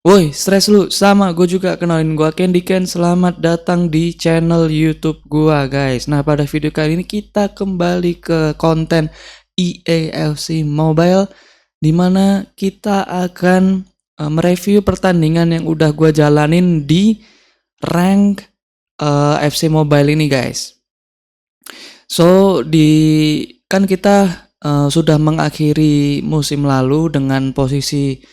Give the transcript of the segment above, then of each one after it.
Woi, stres lu? Sama, gue juga kenalin gua Candy Ken. Selamat datang di channel YouTube gua, guys. Nah, pada video kali ini kita kembali ke konten EA FC Mobile, dimana kita akan mereview pertandingan yang udah gua jalanin di rank FC Mobile ini, guys. So, kan kita sudah mengakhiri musim lalu dengan posisi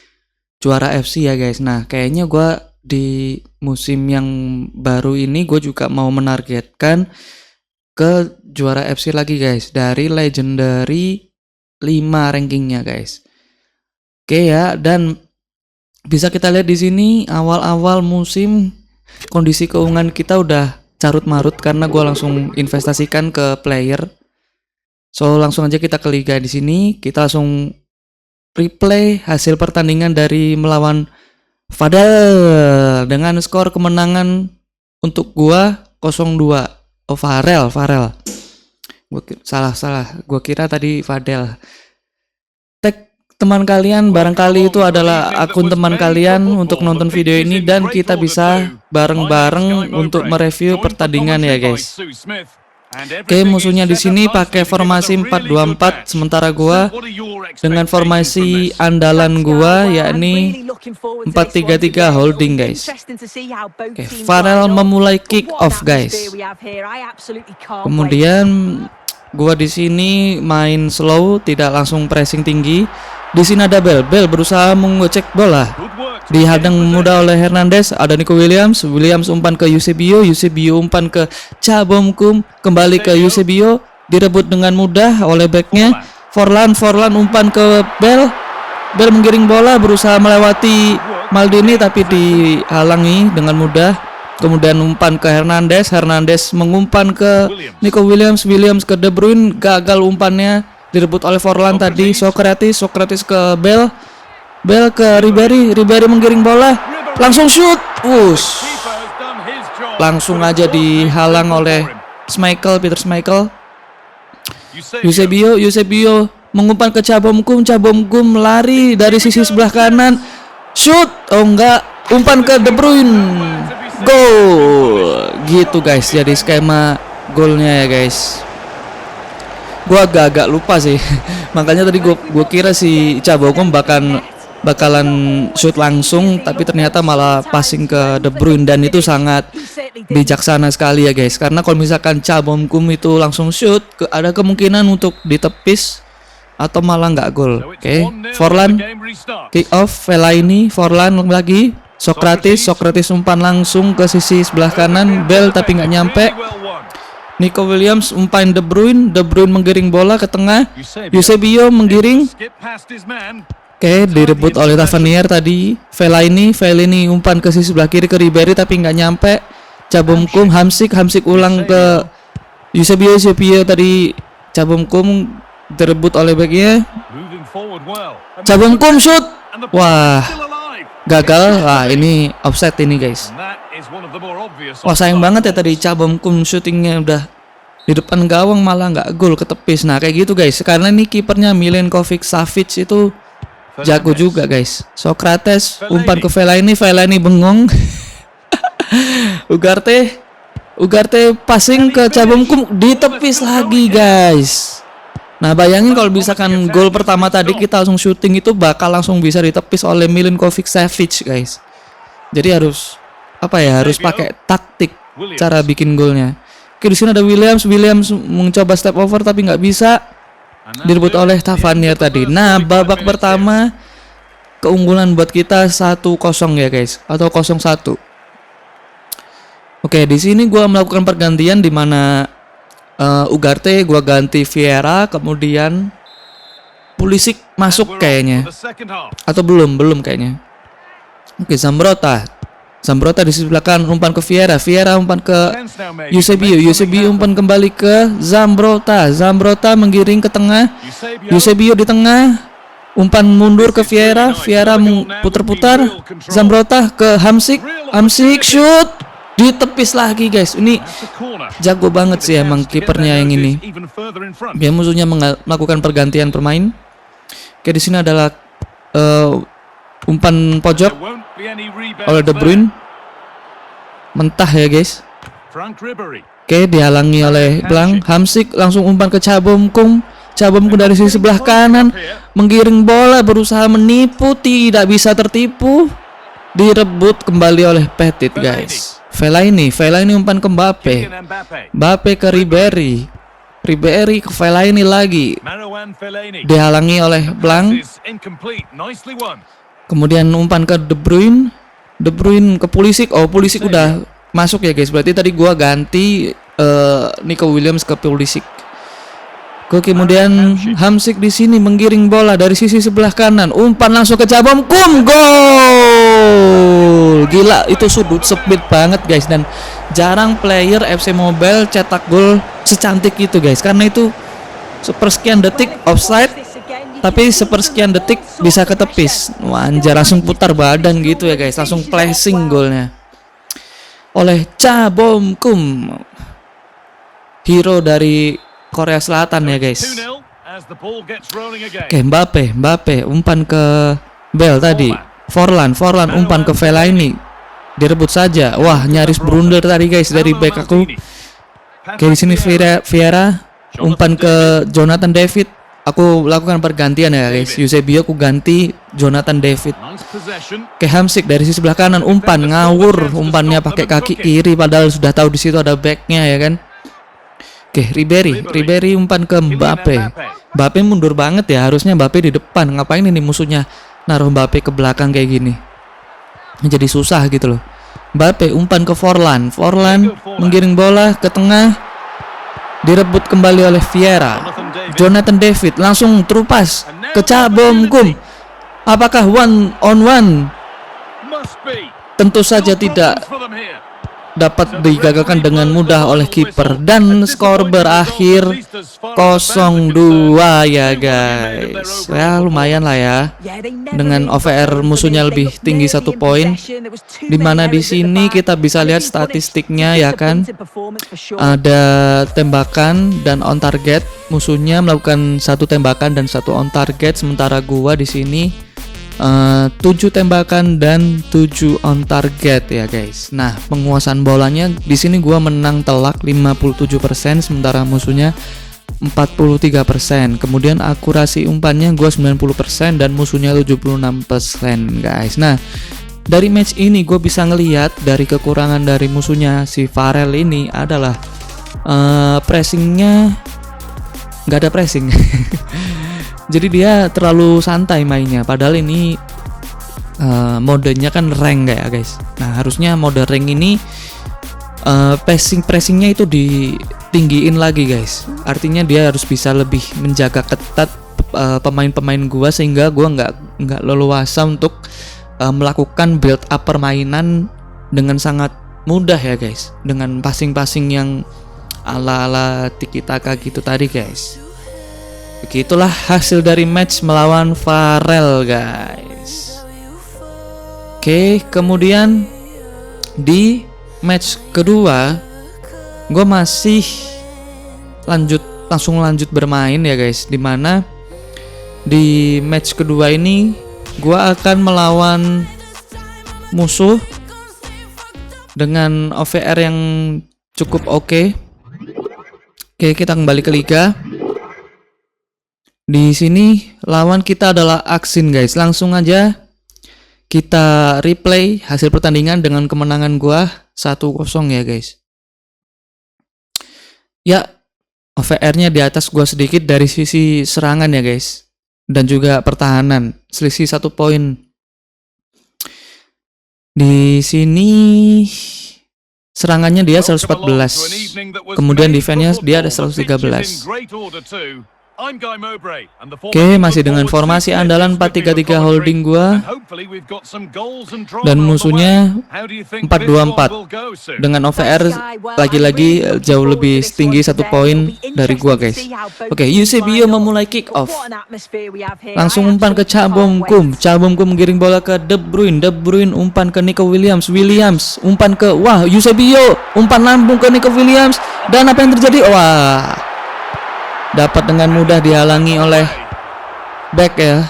juara FC ya guys. Nah kayaknya gue di musim yang baru ini gue juga mau menargetkan ke juara FC lagi guys, dari legendary 5 rankingnya guys. Oke ya, dan bisa kita lihat di sini awal-awal musim kondisi keuangan kita udah carut marut karena gue langsung investasikan ke player. So langsung aja kita ke liga di sini, kita langsung replay hasil pertandingan dari melawan Fadel dengan skor kemenangan untuk gua 0-2. Oh Farel. Gua salah. Gua kira tadi Fadel. Tag teman kalian barangkali itu adalah akun teman kalian untuk nonton video ini dan kita bisa bareng-bareng untuk mereview pertandingan ya guys. Oke, musuhnya di sini pakai formasi 4-2-4, sementara gua dengan formasi andalan gua yakni 4-3-3 holding guys. Oke, Farel memulai kick off guys. Kemudian gua di sini main slow, tidak langsung pressing tinggi. Di sini ada Bell berusaha mengocek bola. Dihadang mudah oleh Hernandez, ada Nico Williams umpan ke Eusebio umpan ke Cabomkum, kembali ke Eusebio, direbut dengan mudah oleh backnya. Forlan umpan ke Bell menggiring bola, berusaha melewati Maldini tapi dihalangi dengan mudah. Kemudian umpan ke Hernandez mengumpan ke Nico Williams ke De Bruyne, gagal umpannya, direbut oleh Forlan tadi. Socrates ke Bell ke Ribery menggiring bola, langsung shoot, langsung aja dihalang oleh Peter Schmeichel. Eusebio mengumpan ke Cabomkum lari dari sisi sebelah kanan, shoot, oh enggak, umpan ke De Bruyne, gol. Gitu guys, jadi skema golnya ya guys. Gua agak lupa sih. Makanya tadi gua kira si Cabomkum bakalan shoot langsung, tapi ternyata malah passing ke De Bruyne, dan itu sangat bijaksana sekali ya guys, karena kalau misalkan Cabomkum itu langsung shoot, ada kemungkinan untuk ditepis atau malah nggak gol. Oke, Forlan kick off, Fellaini, Forlan lagi, Socrates umpan langsung ke sisi sebelah kanan, Bell tapi nggak nyampe. Nico Williams umpan De Bruyne menggiring bola ke tengah, Eusebio menggiring. Oke, direbut oleh Tavernier tadi. Fellaini umpan ke sisi sebelah kiri ke Ribery tapi nggak nyampe. Cabomkum, Hamsik ulang ke Eusebio tadi. Cabomkum direbut oleh backnya. Cabomkum shoot, wah gagal. Wah ini offset ini guys. Wah sayang banget ya tadi Cabomkum shootingnya udah di depan gawang malah nggak gol, ketepis. Nah kayak gitu guys, karena ini kipernya Milenkovic Savic itu jago juga guys. Socrates umpan ke Fellaini bengong. Ugarte passing ke Cabomkum, ditepis lagi guys. Nah bayangin kalau misalkan gol pertama tadi kita langsung syuting, itu bakal langsung bisa ditepis oleh Milenkovic Savic guys. Jadi harus harus pakai taktik cara bikin golnya. Oke, di sini ada Williams mencoba step over tapi nggak bisa, direbut oleh Tavernier tadi. Nah babak pertama keunggulan buat kita 1-0 ya guys, atau 0-1. Oke, di sini gua melakukan pergantian di mana Ugarte gua ganti Vieira, kemudian Pulisic masuk kayaknya, atau belum kayaknya. Oke, Zambrotta di sebelah kanan umpan ke Vieira umpan ke Eusebio umpan kembali ke Zambrotta menggiring ke tengah, Eusebio di tengah, umpan mundur ke Vieira putar-putar, Zambrotta ke Hamsik shoot, ditepis lagi guys. Ini jago banget sih emang kipernya yang ini. Dia musuhnya melakukan pergantian pemain. Oke, di sini adalah Umpan pojok There won't be any rebound oleh De Bruyne. there. Mentah ya guys. Frank Ribery. Oke, dihalangi oleh Blanc. Hamsik langsung umpan ke Cabomkum. Cabomkum dari sisi sebelah kanan menggiring bola, berusaha menipu, tidak bisa tertipu. Direbut kembali oleh Petit guys. Fellaini umpan ke Mbappe. Kylian Mbappe. Mbappe ke Ribery. Ribery ke Fellaini lagi. Marouane Fellaini. Dihalangi oleh Blanc. Pass is incomplete. Nicely won. Kemudian umpan ke De Bruyne. De Bruyne ke Pulisic. Oh, Pulisic udah masuk ya guys. Berarti tadi gua ganti Nico Williams ke Pulisic. Kemudian Hamsik di sini menggiring bola dari sisi sebelah kanan. Umpan langsung ke Cabomkum. Gol. Gila, itu sudut speed banget guys, dan jarang player FC Mobile cetak gol secantik itu guys. Karena itu sepersekian detik offside, tapi sepersekian detik bisa ketepis. Wah, anjir, langsung putar badan gitu ya guys. Langsung flashing golnya oleh Cabomkum, hero dari Korea Selatan ya guys. 2-0 as the ball gets rolling again. Oke, Mbappe umpan ke Bell tadi. Forlan umpan ke Fellaini. Direbut saja. Wah, nyaris blunder tadi guys dari back aku. Oke, di sini Vieira umpan ke Jonathan David. Aku lakukan pergantian ya guys. Eusebio aku ganti Jonathan David. Nice possession. Oke, Hamsik dari sisi sebelah kanan umpan ngawur, umpannya pakai kaki kiri padahal sudah tahu di situ ada backnya ya kan. Oke, Ribery umpan ke Mbappe. Mbappe mundur banget ya, harusnya Mbappe di depan. Ngapain ini musuhnya naruh Mbappe ke belakang kayak gini? Jadi susah gitu loh. Mbappe umpan ke Forlan menggiring bola ke tengah. Direbut kembali oleh Vieira. Jonathan David langsung terupas ke Cabomkum. Apakah one on one? Must be. Tentu saja tidak For them here. dapat digagalkan dengan mudah oleh kiper, dan skor berakhir 0-2 ya guys. Ya lumayan lah ya, dengan OVR musuhnya lebih tinggi 1 poin. Dimana di sini kita bisa lihat statistiknya ya kan, ada tembakan dan on target. Musuhnya melakukan 1 tembakan dan 1 on target, sementara gua di sini 7 tembakan dan 7 on target ya guys. Nah, penguasaan bolanya di sini gua menang telak 57%, sementara musuhnya 43%. Kemudian akurasi umpannya gua 90% dan musuhnya 76% guys. Nah, dari match ini gue bisa ngelihat dari kekurangan dari musuhnya si Farrell ini adalah pressingnya nggak ada pressing. Jadi dia terlalu santai mainnya. Padahal ini modenya kan rank ya guys. Nah, harusnya mode rank ini pressingnya itu ditinggiin lagi guys. Artinya dia harus bisa lebih menjaga ketat pemain-pemain gua, sehingga gua nggak leluasa untuk melakukan build up permainan dengan sangat mudah ya guys. Dengan passing-passing yang ala-ala tiki taka gitu tadi guys. Begitulah hasil dari match melawan Farrell guys. Oke, kemudian di match kedua gue masih langsung lanjut bermain ya guys. Dimana di match kedua ini gue akan melawan musuh dengan OVR yang cukup oke. Oke, kita kembali ke liga. Di sini lawan kita adalah Aksin guys. Langsung aja kita replay hasil pertandingan dengan kemenangan gua 1-0 ya guys. Ya, OVR-nya di atas gua sedikit dari sisi serangan ya guys, dan juga pertahanan, selisih 1 poin. Di sini serangannya dia 114, kemudian defense-nya dia ada 113. Oke, masih dengan formasi andalan 4-3-3 holding gua, dan musuhnya 4-2-4 dengan OVR lagi-lagi jauh lebih tinggi 1 poin dari gua guys. Oke, Eusebio memulai kick off. Langsung umpan ke Cabomkum menggiring bola ke De Bruyne umpan ke Nico Williams umpan ke Eusebio umpan lambung ke Nico Williams, dan apa yang terjadi? Dapat dengan mudah dihalangi oleh back ya.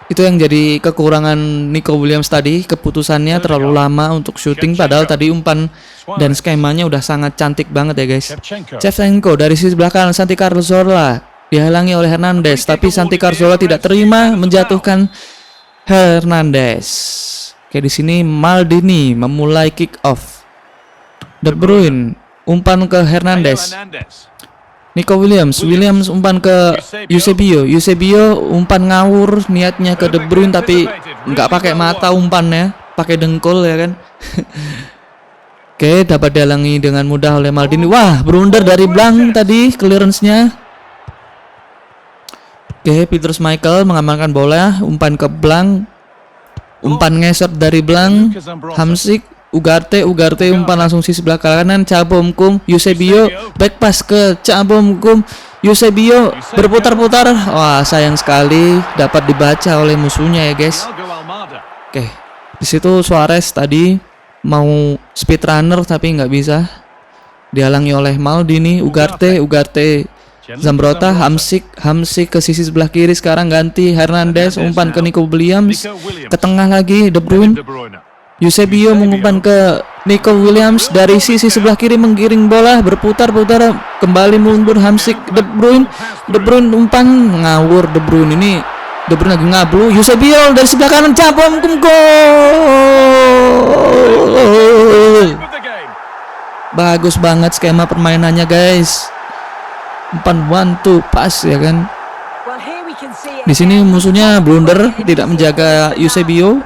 Itu yang jadi kekurangan Nico Williams tadi, keputusannya terlalu lama untuk syuting, padahal tadi umpan dan skemanya udah sangat cantik banget ya guys. Shevchenko. Shevchenko dari sisi belakang, Santi Cazorla dihalangi oleh Hernandez, tapi Santi Cazorla tidak terima, menjatuhkan Hernandez. Oke, di sini Maldini memulai kick off. De Bruyne umpan ke Hernandez. Nico Williams umpan ke Eusebio. Eusebio umpan ngawur, niatnya ke De Bruyne tapi nggak pakai mata umpannya, pakai dengkul ya kan. Oke, dapat dihalangi dengan mudah oleh Maldini. Wah, blunder dari Blanc tadi clearance-nya. Oke, Peter Schmeichel mengamankan bola, umpan ke Blanc. Umpan ngeser dari Blanc. Hamsik, Ugarte umpan langsung sisi sebelah kanan, Cabomkum, Eusebio back pass ke Cabomkum, Eusebio berputar-putar. Wah, sayang sekali dapat dibaca oleh musuhnya ya guys. Oke, di situ Suarez tadi mau speed runner tapi nggak bisa, dihalangi oleh Maldini. Ugarte Zambrota, Hamsik ke sisi sebelah kiri, sekarang ganti Hernandez, umpan ke Nico Williams, ke tengah lagi De Bruyne. Eusebio mengumpan ke Nico Williams dari sisi sebelah kiri, menggiring bola, berputar-putar, kembali mundur Hamsik. De Bruyne umpan ngawur. De Bruyne lagi ngablu. Eusebio dari sebelah kanan, cabom, gol. Bagus banget skema permainannya guys. Umpan 1-2 pas ya kan. Di sini musuhnya blunder, tidak menjaga Eusebio,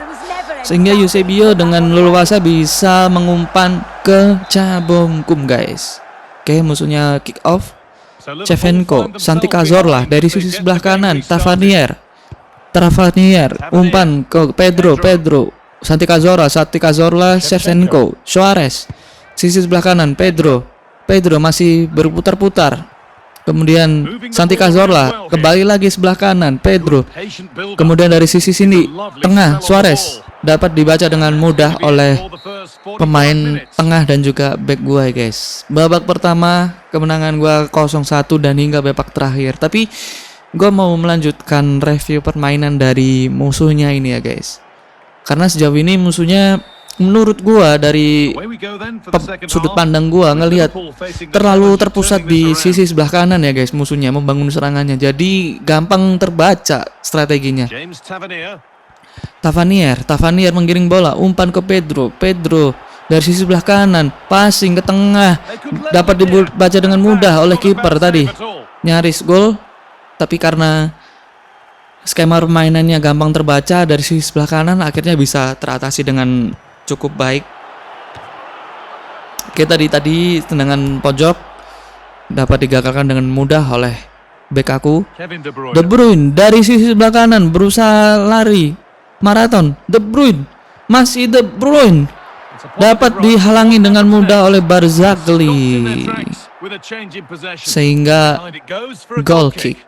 sehingga Eusebio dengan leluasa bisa mengumpan ke Cabomkum guys. Oke, musuhnya kick off. Shevchenko, Santi Cazorla dari sisi sebelah kanan, Tavernier umpan ke Pedro, Santi Cazorla, Shevchenko, Suarez sisi sebelah kanan, Pedro masih berputar-putar. Kemudian Santi Cazorla kembali lagi sebelah kanan, Pedro. Kemudian dari sisi sini tengah, Suarez dapat dibaca dengan mudah oleh pemain tengah dan juga back gua ya guys. Babak pertama kemenangan gua 0-1 dan hingga babak terakhir. Tapi gua mau melanjutkan review permainan dari musuhnya ini ya guys. Karena sejauh ini musuhnya menurut gua dari sudut pandang gua ngelihat terlalu terpusat di sisi sebelah kanan ya guys, musuhnya membangun serangannya, jadi gampang terbaca strateginya. Tavernier menggiring bola, umpan ke Pedro dari sisi sebelah kanan, passing ke tengah, dapat dibaca dengan mudah oleh kiper tadi, nyaris gol, tapi karena skema permainannya gampang terbaca dari sisi sebelah kanan, akhirnya bisa teratasi dengan cukup baik. Oke, tadi tendangan pojok dapat digagalkan dengan mudah oleh bek aku. De Bruyne dari sisi sebelah kanan berusaha lari maraton. De Bruyne dapat dihalangi dengan mudah oleh Barzagli, sehingga goal kick.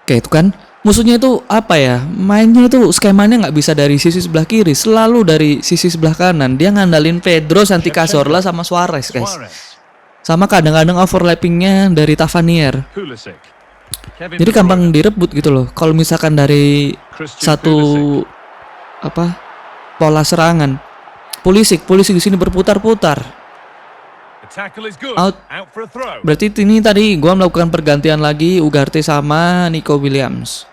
Oke, itu kan musuhnya itu apa ya, mainnya itu skemanya nggak bisa dari sisi sebelah kiri, selalu dari sisi sebelah kanan. Dia ngandalin Pedro, Santi Cazorla sama Suarez guys, sama kadang-kadang overlappingnya dari Tavernier. Jadi gampang direbut gitu loh kalau misalkan dari satu pola serangan. Pulisic di sini berputar-putar. Out. Berarti ini tadi gua melakukan pergantian lagi, Ugarte sama Nico Williams.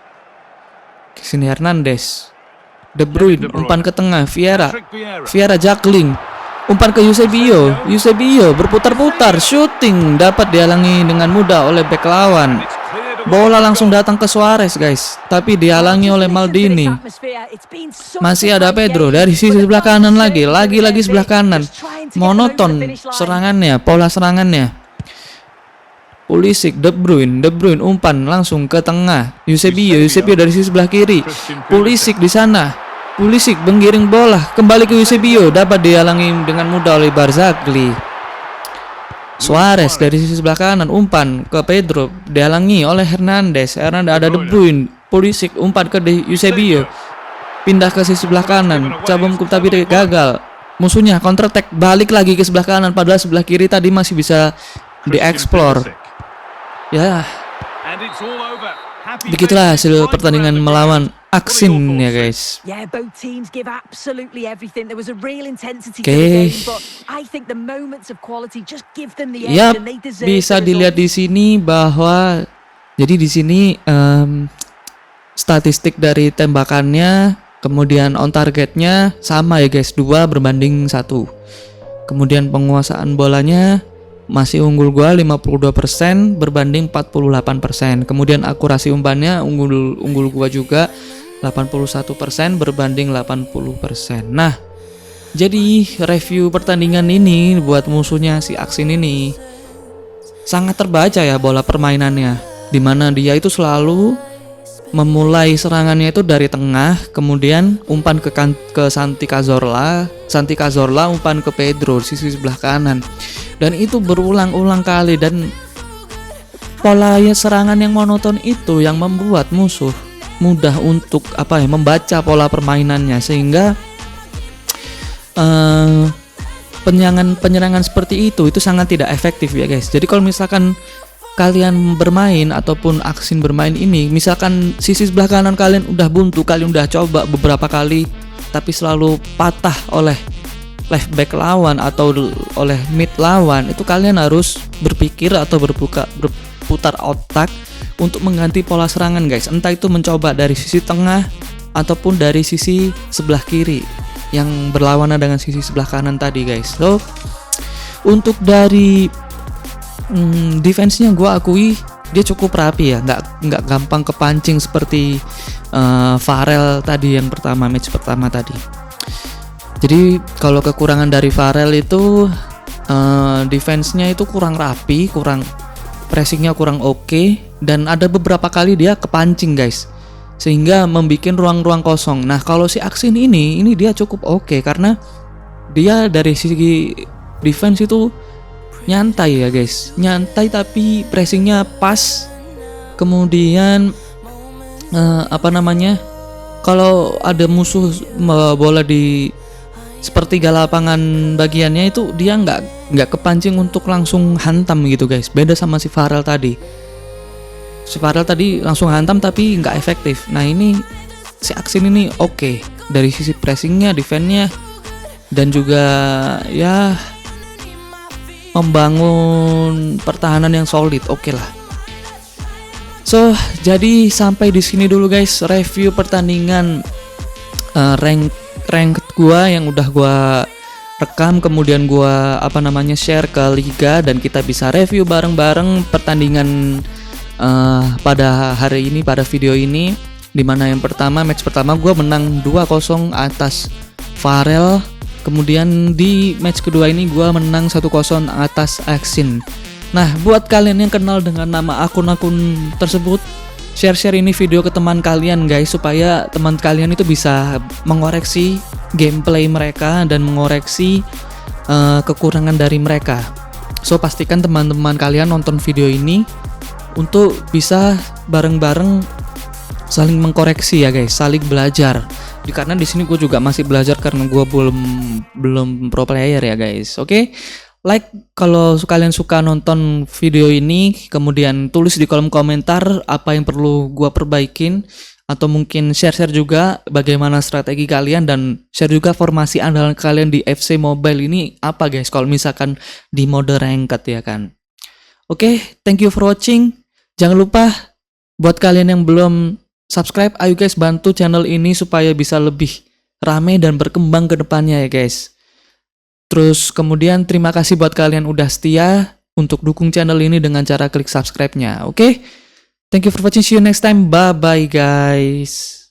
Sini Hernandez, De Bruyne umpan ke tengah, Vieira juggling, umpan ke Eusebio berputar-putar, shooting dapat dihalangi dengan mudah oleh bek lawan. Bola langsung datang ke Suarez guys, tapi dihalangi oleh Maldini. Masih ada Pedro dari sisi sebelah kanan lagi sebelah kanan. Monoton serangannya, pola serangannya. Pulisic, De Bruyne umpan langsung ke tengah. Eusebio dari sisi sebelah kiri. Pulisic di sana. Pulisic menggiring bola kembali ke Eusebio, dapat dihalangi dengan mudah oleh Barzagli. Suarez dari sisi sebelah kanan, umpan ke Pedro, dihalangi oleh Hernandez. Ada De Bruyne. Pulisic umpan ke Eusebio, pindah ke sisi sebelah kanan, Cabomkum tapi gagal. Musuhnya counter attack, balik lagi ke sebelah kanan, padahal sebelah kiri tadi masih bisa dieksplor. Ya. Begitulah hasil pertandingan melawan Aksin ya guys. Yeah, both teams give absolutely everything. There was a real intensity to Oke. the game, but I think the moments of quality just give them the edge Yap, and they deserve bisa the dilihat di result. sini bahwa jadi di sini statistik dari tembakannya, kemudian on targetnya sama ya guys, 2 berbanding 1. Kemudian penguasaan bolanya masih unggul gua 52% berbanding 48%. Kemudian akurasi umpannya unggul gua juga 81% berbanding 80%. Nah, jadi review pertandingan ini buat musuhnya si Aksin ini sangat terbaca ya bola permainannya, dimana dia itu selalu memulai serangannya itu dari tengah, kemudian umpan ke Santi Cazorla umpan ke Pedro di sisi sebelah kanan, dan itu berulang-ulang kali, dan pola serangan yang monoton itu yang membuat musuh mudah untuk membaca pola permainannya, sehingga penyerangan seperti itu sangat tidak efektif ya guys. Jadi kalau misalkan kalian bermain ataupun Aksin bermain ini, misalkan sisi sebelah kanan kalian udah buntu, kalian udah coba beberapa kali tapi selalu patah oleh left back lawan atau oleh mid lawan, itu kalian harus berpikir atau berputar otak untuk mengganti pola serangan guys. Entah itu mencoba dari sisi tengah ataupun dari sisi sebelah kiri yang berlawanan dengan sisi sebelah kanan tadi guys. So untuk dari defense-nya gue akui dia cukup rapi ya, nggak gampang kepancing seperti Farrell tadi yang match pertama tadi. Jadi kalau kekurangan dari Farrell itu defense-nya itu kurang rapi, pressing-nya kurang oke, dan ada beberapa kali dia kepancing guys, sehingga membuat ruang-ruang kosong. Nah kalau si Aksin ini dia cukup oke karena dia dari sisi defense itu nyantai ya guys, nyantai tapi pressingnya pas. Kemudian kalau ada musuh bola di sepertiga lapangan bagiannya itu dia nggak kepancing untuk langsung hantam gitu guys. Beda sama si Farrell tadi. Si Farrell tadi langsung hantam tapi nggak efektif. Nah ini si Aksin ini oke dari sisi pressingnya, defense-nya, dan juga ya membangun pertahanan yang solid, oke lah. So jadi sampai di sini dulu guys review pertandingan rank gua yang udah gua rekam, kemudian gua share ke liga, dan kita bisa review bareng-bareng pertandingan pada hari ini, pada video ini, dimana yang match pertama gua menang 2-0 atas Farrell. Kemudian di match kedua ini gua menang 1-0 atas Aksin. Nah, buat kalian yang kenal dengan nama akun-akun tersebut, share ini video ke teman kalian guys, supaya teman kalian itu bisa mengoreksi gameplay mereka dan mengoreksi kekurangan dari mereka. So pastikan teman-teman kalian nonton video ini untuk bisa bareng-bareng saling mengkoreksi ya guys, saling belajar. Karena di sini gue juga masih belajar karena gue belum pro player ya guys. Oke, like kalau kalian suka nonton video ini, kemudian tulis di kolom komentar apa yang perlu gue perbaikin, atau mungkin share juga bagaimana strategi kalian, dan share juga formasi andalan kalian di FC Mobile ini apa guys kalau misalkan di mode ranked ya kan. Oke, thank you for watching. Jangan lupa buat kalian yang belum subscribe, ayo guys bantu channel ini supaya bisa lebih rame dan berkembang ke depannya ya guys. Terus kemudian terima kasih buat kalian udah setia untuk dukung channel ini dengan cara klik subscribe-nya. Oke? Thank you for watching, see you next time, bye bye guys.